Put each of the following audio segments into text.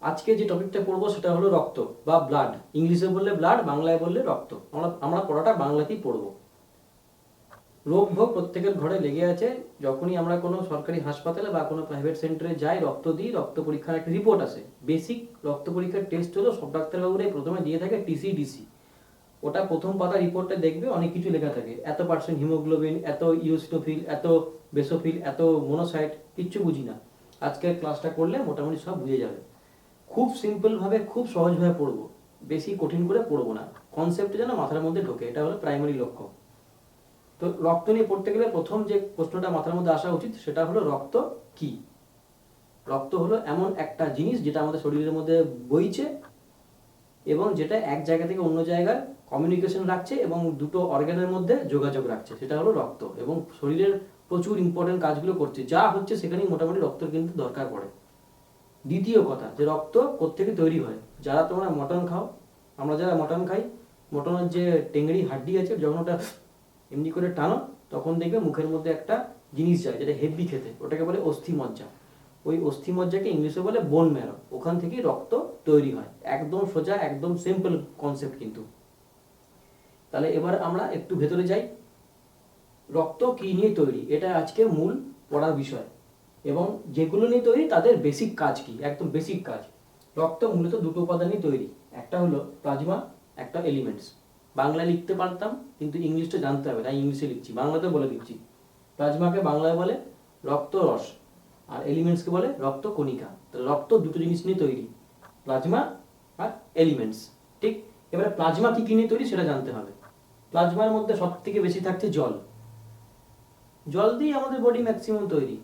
আজকে যে টপিকটা পড়বো সেটা হলো রক্ত বা ব্লাড। ইংলিশে বললে ব্লাড, বাংলায় বললে রক্ত। আমরা পড়াটা বাংলাতেই পড়বো। রোগ ভোগ প্রত্যেকের ঘরে লেগে আছে। যখনই আমরা কোনো সরকারি হাসপাতালে বা কোনো প্রাইভেট সেন্টারে যাই, রক্ত দিই, রক্ত পরীক্ষার একটা রিপোর্ট আসে। বেসিক রক্ত পরীক্ষার টেস্ট হলো সব ডাক্তারবাবুরাই প্রথমে দিয়ে থাকে টিসি ডিসি। ওটা প্রথম পাতা রিপোর্টটা দেখবে, অনেক কিছু লেখা থাকে, এত পার্সেন্ট হিমোগ্লোবিন, এত ইউসিনোফিল, এত বেসোফিল, এত মোনোসাইট। কিচ্ছু বুঝি না। আজকের ক্লাসটা করলে মোটামুটি সব বুঝে যাবে। খুব সিম্পলভাবে, খুব সহজভাবে পড়বো, বেশি কঠিন করে পড়বো না। কনসেপ্ট যেন মাথার মধ্যে ঢোকে, এটা হলো প্রাইমারি লক্ষ্য। তো রক্ত নিয়ে পড়তে গেলে প্রথম যে প্রশ্নটা মাথার মধ্যে আসা উচিত সেটা হলো রক্ত কি। রক্ত হলো এমন একটা জিনিস যেটা আমাদের শরীরের মধ্যে বইছে এবং যেটা এক জায়গা থেকে অন্য জায়গার কমিউনিকেশন রাখছে এবং দুটো অর্গানের মধ্যে যোগাযোগ রাখছে, সেটা হলো রক্ত। এবং শরীরের প্রচুর ইম্পর্টেন্ট কাজগুলো করছে, যা হচ্ছে সেখানেই মোটামুটি রক্তের কিন্তু দরকার পড়ে। দ্বিতীয় কথা, যে রক্ত কোত্থেকে তৈরি হয়। যারা তোমরা মটন খাও, আমরা যারা মটন খাই, মটনের যে টেংড়ি হাড্ডি আছে, যখন ওটা এমনি করে টানো তখন দেখবে মুখের মধ্যে একটা জিনিস যায় যেটা হেভি খেতে, ওটাকে বলে অস্থিমজ্জা। ওই অস্থিমজ্জাকে ইংলিশে বলে বোন ম্যারো। ওখান থেকেই রক্ত তৈরি হয়। একদম সোজা, একদম সিম্পল কনসেপ্ট কিন্তু। তাহলে এবার আমরা একটু ভেতরে যাই। রক্ত কি নিয়ে তৈরি, এটা আজকে মূল পড়ার বিষয়। এবং যেগুলো নিয়ে তৈরি তাদের বেসিক কাজ কি, একদম বেসিক কাজ। রক্ত মূলত দুটো উপাদান নিয়ে তৈরি, একটা হলো প্লাজমা, একটা এলিমেন্টস। বাংলায় লিখতে পারতাম কিন্তু ইংলিশটা জানতে হবে, তাই ইংলিশে লিখছি, বাংলাতে বলে দিচ্ছি। প্লাজমাকে বাংলায় বলে রক্ত রস, আর এলিমেন্টসকে বলে রক্ত কণিকা। তাহলে রক্ত দুটো জিনিস নিয়ে তৈরি, প্লাজমা আর এলিমেন্টস। ঠিক। এবারে প্লাজমা কি কি নিয়ে তৈরি সেটা জানতে হবে। প্লাজমার মধ্যে সব থেকে বেশি থাকছে জল। জল দিয়ে আমাদের বডি ম্যাক্সিমাম তৈরি।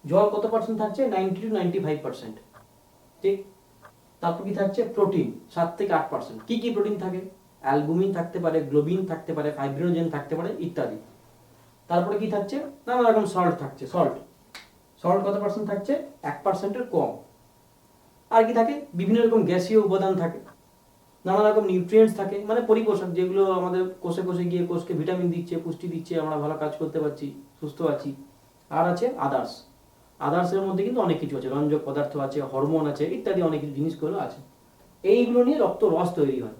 জল কত পার্সেন্ট থাকছে? 90 to 95%। ঠিক। তারপর কি থাকছে? প্রোটিন 7 থেকে 8%। কি কি প্রোটিন থাকে? অ্যালবুমিন থাকতে পারে, গ্লোবিন থাকতে পারে, ফাইব্রিনোজেন থাকতে পারে, ইত্যাদি। তারপরে কি থাকছে? নানা রকম সল্ট থাকছে। সল্ট সল্ট কত পার্সেন্ট থাকছে? 1%-এর কম। আর কি থাকে? বিভিন্ন রকম গ্যাসীয় উপাদান থাকে, নানা রকম নিউট্রিয়েন্টস থাকে, মানে পরিপোষক, যেগুলো আমাদের কোষে কোষে গিয়ে কোষকে ভিটামিন দিচ্ছে, পুষ্টি দিচ্ছে, আমরা ভালো কাজ করতে পারছি, সুস্থ আছি। আর আছে আদার্স। আদার্সের মধ্যে কিন্তু অনেক কিছু আছে, রঞ্জক পদার্থ আছে, হরমোন আছে, ইত্যাদি অনেক কিছু জিনিসগুলো আছে। এইগুলো নিয়ে রক্ত রস তৈরি হয়।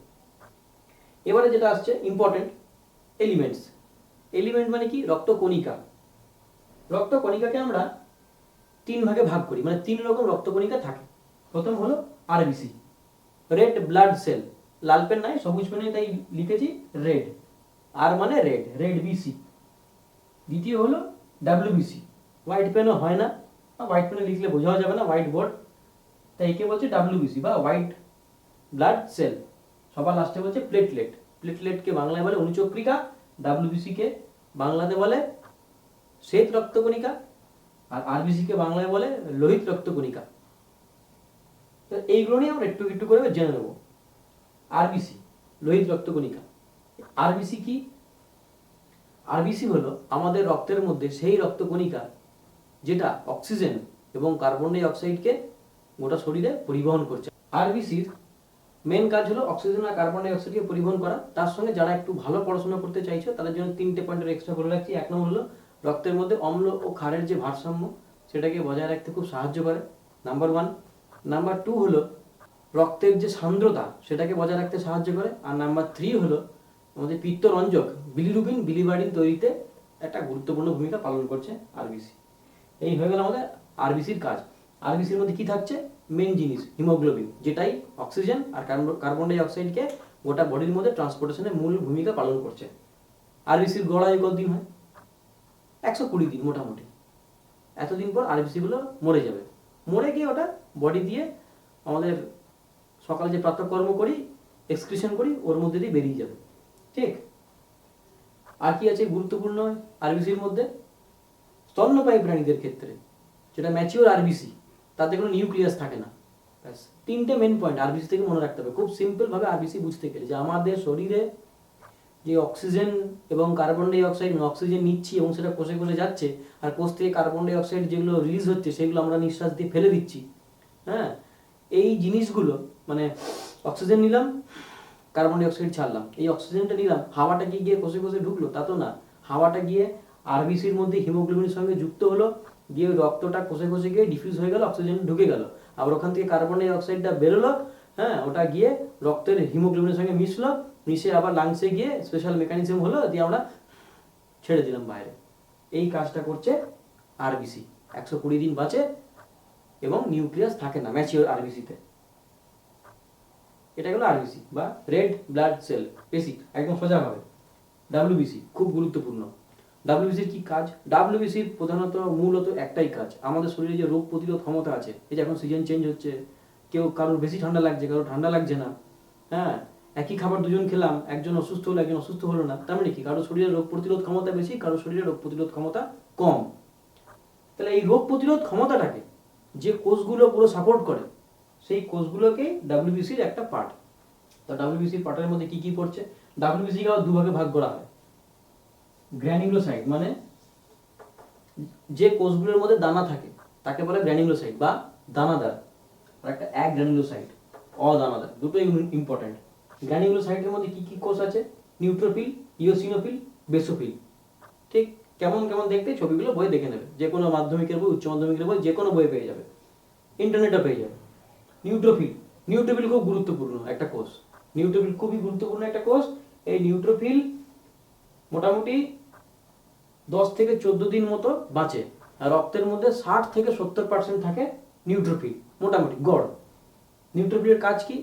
এবারে যেটা আসছে ইম্পর্টেন্ট, এলিমেন্টস। এলিমেন্ট মানে কি? রক্ত কণিকা। রক্ত কণিকাকে আমরা 3 ভাগে ভাগ করি, মানে 3 রকম রক্ত কণিকা থাকে। প্রথম হলো আরবিসি, রেড ব্লাড সেল। লাল পেন নাই, সবুজ পেনে তাই লিখেছি রেড। আর মানে রেড, রেড বিসি। দ্বিতীয় হলো ডাব্লিউবিসি, হোয়াইট পেনও হয় না, হোয়াইট পেনে লিখলে বোঝাও যাবে না, হোয়াইট বোর্ড, তাই একে বলছে ডাব্লিউবিসি বা হোয়াইট ব্লাড সেল। সবার লাস্টে বলছে প্লেটলেট। প্লেটলেটকে বাংলায় বলে অনুচক্রিকা, ডাব্লিউবিসি কে বাংলাতে বলে শ্বেত রক্তকণিকা, আর আরবিসি কে বাংলায় বলে লোহিত রক্তকণিকা। তো এইগুলো নিয়ে আমরা একটু একটু করে জেনে নেব। আরবিসি, লোহিত রক্তকণিকা। আরবিসি কি? আরবিসি হলো আমাদের রক্তের মধ্যে সেই রক্তকণিকা যেটা অক্সিজেন এবং কার্বন ডাই অক্সাইডকে গোটা শরীরে পরিবহন করছে। আরবিসির মেন কাজ হলো অক্সিজেন আর কার্বন ডাই অক্সাইডকে পরিবহন করা। তার সঙ্গে যারা একটু ভালো পড়াশোনা করতে চাইছো তাদের জন্য 3টে পয়েন্টের এক্সট্রা করে রাখছি। 1 নম্বর হলো রক্তের মধ্যে অম্ল ও ক্ষারের যে ভারসাম্য সেটাকে বজায় রাখতে খুব সাহায্য করে, নাম্বার 1। নাম্বার 2 হলো রক্তের যে সান্দ্রতা সেটাকে বজায় রাখতে সাহায্য করে। আর নাম্বার 3 হলো আমাদের পিত্তরঞ্জক বিলিরুবিন, বিলিভারিন তৈরিতে একটা গুরুত্বপূর্ণ ভূমিকা পালন করছে আরবিসি। এই হয়ে গেল আমাদের আরবিসির কাজ। আরবিসির মধ্যে কি থাকছে? মেন জিনিস হিমোগ্লোবিন, যেটাই অক্সিজেন আর কার্বন ডাই অক্সাইডকে গোটা বডির মধ্যে ট্রান্সপোর্টেশনে মূল ভূমিকা পালন করছে। আরবিসির গড়ায় কতদিন হয়? 120 দিন মোটামুটি। এতদিন পর আরবিসিগুলো মরে যাবে। মরে গিয়ে ওটা বডি দিয়ে আমাদের সকালে যে প্রাতঃকর্ম করি, এক্সক্রিশন করি, ওর মধ্যে দিয়ে বেরিয়ে যাবে। ঠিক। আর কি আছে গুরুত্বপূর্ণ আরবিসির মধ্যে? স্তন্যপায়ী প্রাণীদের ক্ষেত্রে যেটা ম্যাচিওর আরবিসি, তাতে কোনো নিউক্লিয়াস থাকে না। ব্যাস 3টে মেন পয়েন্ট আরবিসি থেকে মনে রাখতে হবে। খুব সিম্পল ভাবে আরবিসি বুঝতে গেলে যে আমাদের শরীরে যে অক্সিজেন এবং কার্বন ডাই অক্সাইড, অক্সিজেন নিচ্ছি এবং সেটা কোষে কোষে যাচ্ছে, আর কোষ থেকে কার্বন ডাই অক্সাইড যেগুলো রিলিজ হচ্ছে সেগুলো আমরা নিঃশ্বাস দিয়ে ফেলে দিচ্ছি। হ্যাঁ, এই জিনিসগুলো মানে অক্সিজেন নিলাম, কার্বন ডাই অক্সাইড ছাড়লাম, এই অক্সিজেনটা নিলাম, হাওয়াটা কি গিয়ে কোষে কোষে ঢুকলো? তা তো না। হাওয়াটা গিয়ে আরবিসির মধ্যে হিমোগ্লোবিনের সঙ্গে যুক্ত হলো, গিয়ে রক্তটা কোষে কোষে গিয়ে ডিফিউজ হয়ে গেল, অক্সিজেন ঢুকে গেল। আবার ওখান থেকে কার্বন ডাই অক্সাইডটা বেরোলো, হ্যাঁ, ওটা গিয়ে রক্তের হিমোগ্লোবিনের সঙ্গে মিশলো, মিশে আবার লাংসে গিয়ে স্পেশাল মেকানিজম হলো, দিয়ে আমরা ছেড়ে দিলাম বাইরে। এই কাজটা করছে আরবিসি। 120 দিন বাঁচে এবং নিউক্লিয়াস থাকে না ম্যাচিওর আরবিসিতে। এটা গেল আরবিসি বা রেড ব্লাড সেল, বেসিক একদম সোজা হবে। ডাব্লিউবিসি খুব গুরুত্বপূর্ণ। ডাব্লিউবিসির কি কাজ? ডাব্লিউবিসির প্রধানত মূলত একটাই কাজ, আমাদের শরীরে যে রোগ প্রতিরোধ ক্ষমতা আছে, এই যে এখন সিজন চেঞ্জ হচ্ছে, কারোর বেশি ঠান্ডা লাগছে, কারোর ঠান্ডা লাগছে না, হ্যাঁ, একই খাবার দুজন খেলাম, একজন অসুস্থ হলো একজন অসুস্থ হলো না, তার মানে কি কারোর শরীরে রোগ প্রতিরোধ ক্ষমতা বেশি, কারোর শরীরে রোগ প্রতিরোধ ক্ষমতা কম। তাহলে এই রোগ প্রতিরোধ ক্ষমতাটাকে যে কোষগুলো পুরো সাপোর্ট করে, সেই কোষগুলোকে ডাব্লিউবিসির একটা পার্ট। তো ডাব্লিউবিসির পার্টের মধ্যে কি কি পড়ছে? ডাব্লিউবিসিকে আবার দুভাগে ভাগ করা হয়। গ্র্যানিউলোসাইট মানে যে কোষগুলোর মধ্যে দানা থাকে তাকে বলে গ্র্যানিউলোসাইট বা দানাদার, আর একটা অ্যাগ্র্যানিউলোসাইট অদানাদার, দুটোই ইম্পর্টেন্ট। গ্র্যানিউলোসাইটের মধ্যে কি কি কোষ আছে? Neutrophil, eosinophil, basophil. ঠিক কেমন কেমন দেখতে ছবিগুলো বই দেখে নেবে, যে কোনো মাধ্যমিকের বই, উচ্চ মাধ্যমিকের বই, যে কোনো বই পেয়ে যাবে, ইন্টারনেটে পেয়ে যাবে। নিউট্রোফিল, নিউট্রোফিল খুব গুরুত্বপূর্ণ একটা কোষ, নিউট্রোফিল খুবই গুরুত্বপূর্ণ একটা কোষ। এই নিউট্রোফিল মোটামুটি 10 থেকে 14 দিন মতো বাঁচে, আর রক্তের মধ্যে 60 থেকে 70% থাকে নিউট্রোফিল, মোটামুটি গড়। নিউট্রোফিলের কাজ কি?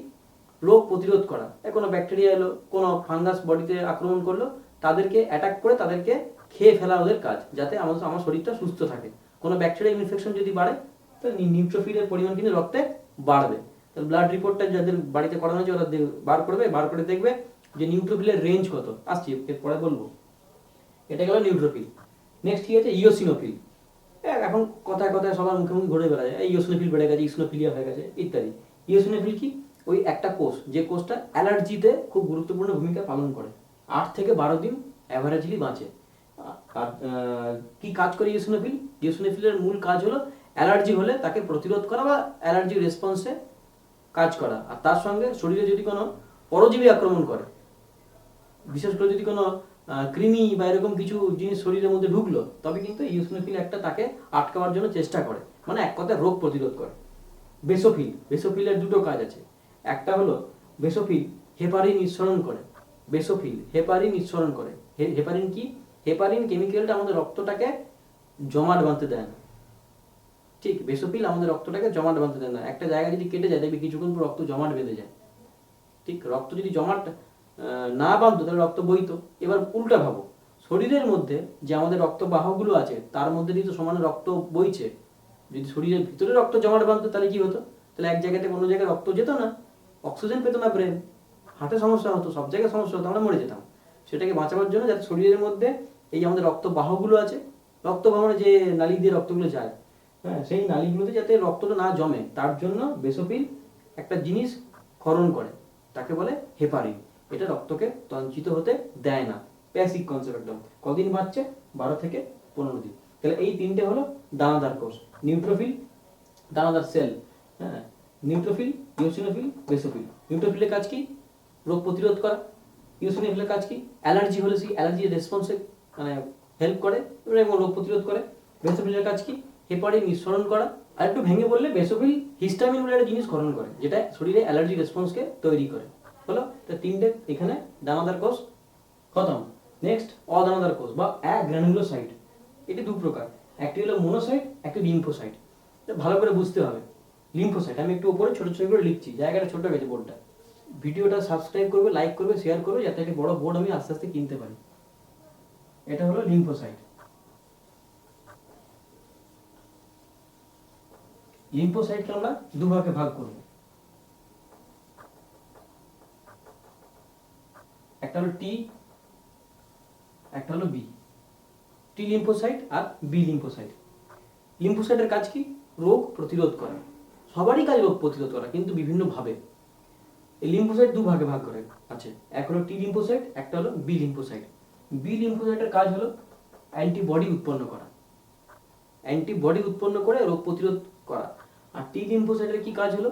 রোগ প্রতিরোধ করা। কোনো ব্যাকটেরিয়া এলো, কোনো ফাঙ্গাস বডিতে আক্রমণ করলো, তাদেরকে অ্যাটাক করে তাদেরকে খেয়ে ফেলা ওদের কাজ, যাতে আমার শরীরটা সুস্থ থাকে। কোনো ব্যাকটেরিয়া ইনফেকশন যদি বাড়ে, তো নিউট্রোফিলের পরিমাণ কিন্তু রক্তে বাড়বে। তো ব্লাড রিপোর্টটা যাদের বাড়িতে করানো হয়েছে ওরা বার করবে, বার করে দেখবে যে নিউট্রোফিলের রেঞ্জ কত। আসছি এরপরে বলবো। এটা গেল নিউট্রোফিল। নেক্সট কি আছে? ইওসিনোফিল। এখন কথায় কথায় সবার মুখে মুখে ঘুরে বেড়া যায়, এই ইওসিনোফিল বেড়ে গেছে, ইসনোফিলিয়া হয়ে গেছে ইত্যাদি। ইওসিনোফিল কি? ওই একটা কোষ, যে কোষটা অ্যালার্জিতে খুব গুরুত্বপূর্ণ ভূমিকা পালন করে, 8 থেকে 12 দিন অ্যাভারেজলি বাঁচে। আর কি কাজ করে ইওসিনোফিল? ইওসিনোফিলের মূল কাজ হলো অ্যালার্জি হলে তাকে প্রতিরোধ করা বা অ্যালার্জি রেসপন্সে কাজ করা। আর তার সঙ্গে শরীরে যদি কোনো পরজীবী আক্রমণ করে, বিশেষ করে যদি কোনো কৃমি বা এরকম কিছু জিনিস শরীরের মধ্যে ঢুকলো, তবে কিন্তু ইওসিনোফিল একটা তাকে আটকাবার জন্য চেষ্টা করে, মানে এক কথায় রোগ প্রতিরোধ করে। বেসোফিল, বেসোফিলের দুটো কাজ আছে। একটা হলো বেসোফিল হেপারিন নিঃসরণ করে। বেসোফিল হেপারিন নিঃসরণ করে। হেপারিন কি? হেপারিন কেমিক্যালটা আমাদের রক্তটাকে জমাট বাঁধতে দেয় না। ঠিক, বেসোফিল আমাদের রক্তটাকে জমাট বাঁধতে দেয় না। একটা জায়গা যদি কেটে যায়, দেখবি কিছুক্ষণ পর রক্ত জমাট বেঁধে যায়। ঠিক, রক্ত যদি জমাট না বাঁধতো তাহলে রক্ত বইতো। এবার উল্টা ভাবো, শরীরের মধ্যে যে আমাদের রক্তবাহগুলো আছে তার মধ্যে দিয়ে তো সমানে রক্ত বইছে। যদি শরীরের ভিতরে রক্ত জমাট বাঁধতো তাহলে কি হতো? তাহলে এক জায়গাতে অন্য জায়গায় রক্ত যেত না, অক্সিজেন পেত না ব্রেন, হার্টে সমস্যা হতো, সব জায়গায় সমস্যা হতো, আমরা মরে যেতাম। সেটাকে বাঁচাবার জন্য যাতে শরীরের মধ্যে এই আমাদের রক্তবাহগুলো আছে, রক্তবাহ মানে যে নালী দিয়ে রক্তগুলো যায়, হ্যাঁ, সেই নালীগুলোতে যাতে রক্তটা না জমে, তার জন্য বেসোফিল একটা জিনিস ক্ষরণ করে, তাকে বলে হেপারিন। এটা রক্তকে তঞ্চিত হতে দেয় না। প্যাসিভ কনসেপ্ট একদম। কদিন বাঁচছে? 12 থেকে 15 দিন। তাহলে এই তিনটে হলো দানাদার কোষ। নিউট্রোফিল দানাদার সেল, হ্যাঁ, নিউট্রোফিল, ইওসিনোফিল, বেসোফিল। নিউট্রোফিলের কাজ কি? রোগ প্রতিরোধ করা। ইওসিনোফিলের কাজ কি? অ্যালার্জি হলে সেই অ্যালার্জির রেসপন্সে মানে হেল্প করে এবং রোগ প্রতিরোধ করে। বেসোফিলের কাজ কি? হেপারিন নিঃসরণ করা। আর একটু ভেঙে বললে বেসোফিল হিস্টামিন বলে একটা জিনিস ক্ষরণ করে, যেটা শরীরে অ্যালার্জি রেসপন্সকে তৈরি করে। হলো তো তিনটে এখানে দানাদার কোষ খতম। নেক্সট অদানাদার কোষ বা অ্যাগ্রানুলোসাইট। এটি দু প্রকার, একটি হলো মোনোসাইট, একটি লিম্ফোসাইট। ভালো করে বুঝতে হবে। লিম্ফোসাইট আমি একটু উপরে ছোট ছোট করে লিখছি, জায়গাটা ছোট গেছে বোর্ডটা। ভিডিওটা সাবস্ক্রাইব করবে, লাইক করবে, শেয়ার করবে, যাতে একটা বড় বোর্ড আমি আস্তে আস্তে কিনতে পারি। এটা হলো লিম্ফোসাইট। লিম্ফোসাইটকে আমরা দুভাগে ভাগ করব। একটা হলো টি, একটা হলো বি। টি লিম্ফোসাইট আর বি লিম্ফোসাইট। লিম্ফোসাইটের কাজ কি? রোগ প্রতিরোধ করা। সবারই কাজ রোগ প্রতিরোধ করা, কিন্তু বিভিন্ন ভাবে। এই লিম্ফোসাইট দু ভাগে ভাগ করে আছে, এক হলো টি লিম্ফোসাইট, একটা হলো বি লিম্ফোসাইট। বি লিম্ফোসাইটের কাজ হলো অ্যান্টিবডি উৎপন্ন করা, অ্যান্টিবডি উৎপন্ন করে রোগ প্রতিরোধ করা। আর টি লিম্ফোসাইটের কি কাজ হলো?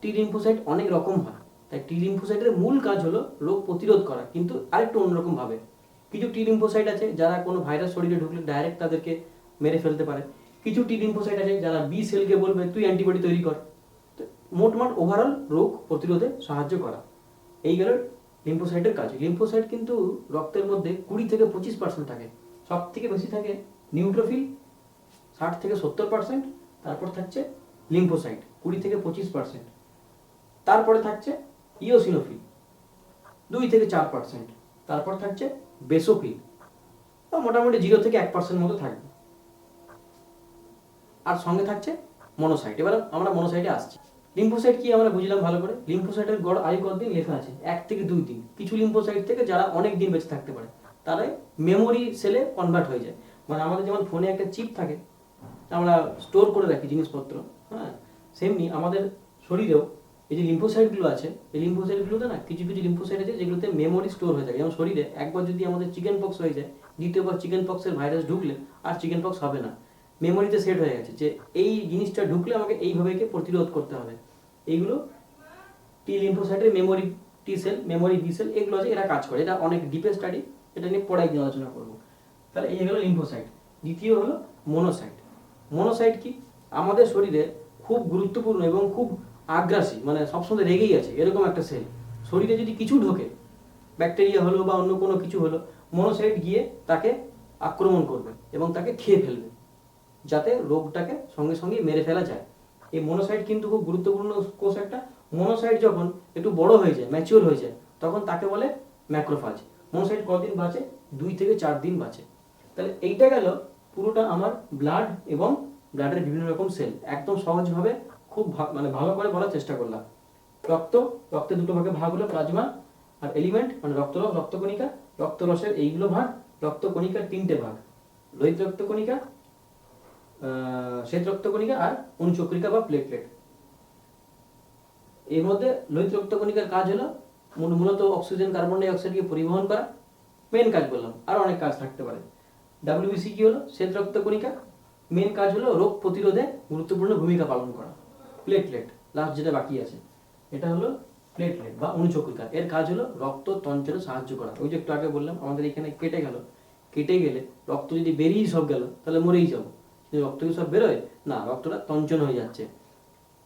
টি লিম্ফোসাইট অনেক রকম হয়, তাই টি লিম্ফোসাইটের মূল কাজ হলো রোগ প্রতিরোধ করা, কিন্তু আরেকটু অন্যরকম ভাবে। কিছু টি লিম্ফোসাইট আছে যারা কোনো ভাইরাস শরীরে ঢুকলে ডাইরেক্ট তাদেরকে মেরে ফেলতে পারে। কিছু টি লিম্ফোসাইট আছে যারা বি সেলকে বলবে তুই অ্যান্টিবডি তৈরি কর, মোটমাট ওভারঅল রোগ প্রতিরোধে সাহায্য করা। এই গেল লিম্ফোসাইটের কাজ। লিম্ফোসাইট কিন্তু রক্তের মধ্যে 20 থেকে 25% থাকে। সব থেকে বেশি থাকে নিউট্রোফিল 60 থেকে 70%, তারপর থাকছে লিম্ফোসাইট 20 থেকে 25%, তারপরে থাকছে ইওসিনোফিল 2 থেকে 4%, তারপর থাকছে বেসোফিল মোটামুটি 0 থেকে 1% মতো থাকবে, আর সঙ্গে থাকছে মনোসাইট। এবার আমরা মনোসাইটে আসছি। লিম্ফোসাইট কি আমরা বুঝলাম ভালো করে। লিম্ফোসাইটের গড় আয়ু কতদিন লেখা আছে, 1 থেকে 2 দিন। কিছু লিম্ফোসাইট থেকে যারা অনেক দিন বেঁচে থাকতে পারে তারাই মেমোরি সেলে কনভার্ট হয়ে যায়। মানে আমাদের যেমন ফোনে একটা চিপ থাকে, আমরা স্টোর করে রাখি জিনিসপত্র, হ্যাঁ, সেমনি আমাদের শরীরেও এই যে লিম্ফোসাইটগুলো আছে, এই লিম্ফোসাইটগুলোতে না কিছু কিছু লিম্ফোসাইট আছে যেগুলোতে মেমোরি স্টোর হয়ে থাকে। যেমন শরীরে একবার যদি আমাদের চিকেন পক্স হয়ে যায়, দ্বিতীয়বার চিকেন পক্সের ভাইরাস ঢুকলে আর চিকেন পক্স হবে না, মেমোরিতে সেট হয়ে গেছে যে এই জিনিসটা ঢুকলে আমাকে এইভাবে প্রতিরোধ করতে হবে। এইগুলো টি লিম্ফোসাইটের memory T cell, memory B cell, এগুলো আছে, এরা কাজ করে। এটা অনেক ডিপে স্টাডি, এটা নিয়ে পরে একদিন আলোচনা করবো। তাহলে এই হলো লিম্ফোসাইট। দ্বিতীয় হলো মনোসাইট। মনোসাইট কি, আমাদের শরীরে খুব গুরুত্বপূর্ণ এবং খুব আগ্রাসী, মানে সবসময় রেগেই আছে এরকম একটা সেল। শরীরে যদি কিছু ঢোকে, ব্যাকটেরিয়া হলো বা অন্য কোনো কিছু হলো, মনোসাইট গিয়ে তাকে আক্রমণ করবে এবং তাকে খেয়ে ফেলবে, যাতে রোগটাকে সঙ্গে সঙ্গে মেরে ফেলা যায়। এই মনোসাইট কিন্তু খুব গুরুত্বপূর্ণ কোষ একটা। মনোসাইট যখন একটু বড় হয়ে যায়, ম্যাচিওর হয়ে যায়, তখন তাকে বলে ম্যাক্রোফাজ। মনোসাইট কতদিন বাঁচে, 2 থেকে 4 দিন বাঁচে। তাহলে এইটা গেল পুরোটা আমার ব্লাড এবং ব্লাডের বিভিন্ন রকম সেল। একদম সহজভাবে খুব মানে ভালো করে বলার চেষ্টা করলাম। রক্তের দুটো ভাগে ভাগ হলো, প্লাজমা আর এলিমেন্ট, মানে রক্তরস, রক্তকণিকা। রক্তরসের এইগুলো ভাগ, রক্তকণিকার 3টে ভাগ, লোহিত রক্তকণিকা, শ্বেত রক্তকণিকা আর অনুচক্রিকা বা প্লেটলেট। এর মধ্যে লোহিত রক্তকণিকার কাজ হলো মূলত অক্সিজেন, কার্বন ডাই অক্সাইডকে পরিবহন করা, মেন কাজ বললাম, আর অনেক কাজ থাকতে পারে। ডাব্লিউবিসি কি হলো, শ্বেত রক্তকণিকা, মেন কাজ হলো রোগ প্রতিরোধে গুরুত্বপূর্ণ ভূমিকা পালন করা। প্লেটলেট লাস্ট যেটা বাকি আছে, এটা হলো প্লেটলেট বা অনুচক্রিকা, এর কাজ হলো রক্ত তঞ্চনে সাহায্য করা। ওই যে একটু আগে বললাম আমাদের এখানে কেটে গেলে রক্ত যদি বেরিয়েই সব গেল তাহলে মরেই যাবো। রক্ত কি সব বেরোয় না, রক্তটা তঞ্চন হয়ে যাচ্ছে।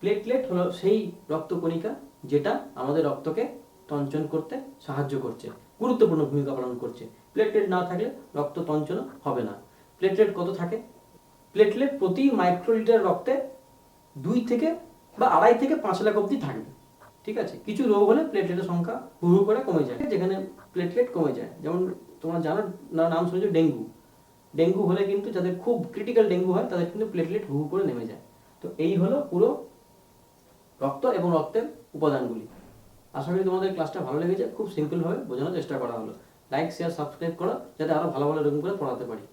প্লেটলেট হলো সেই রক্তকণিকা যেটা আমাদের রক্তকে তঞ্চন করতে সাহায্য করছে, গুরুত্বপূর্ণ ভূমিকা পালন করছে। প্লেটলেট না থাকলে রক্ত তঞ্চন হবে না। প্লেটলেট কত থাকে, প্লেটলেট প্রতি মাইক্রোলিটার রক্তে 2 থেকে বা 2.5 থেকে 5 লাখ অবধি থাকবে। ঠিক আছে, কিছু রোগ হলে প্লেটলেটের সংখ্যা হুড় করে কমে যায়, যেখানে প্লেটলেট কমে যায়। যেমন তোমরা জানো, নাম শুনেছো ডেঙ্গু হলে কিন্তু যাদের খুব ক্রিটিক্যাল ডেঙ্গু হয় তাদের কিন্তু প্লেটলেট হু করে নেমে যায়। তো এই হলো পুরো রক্ত এবং রক্তের উপাদানগুলি। আশা করি তোমাদের ক্লাসটা ভালো লেগেছে, খুব সিম্পলভাবে বোঝানোর চেষ্টা করা হলো। লাইক, শেয়ার, সাবস্ক্রাইব করো যাতে আরো ভালো ভালো এরকম করে পড়াতে পারি।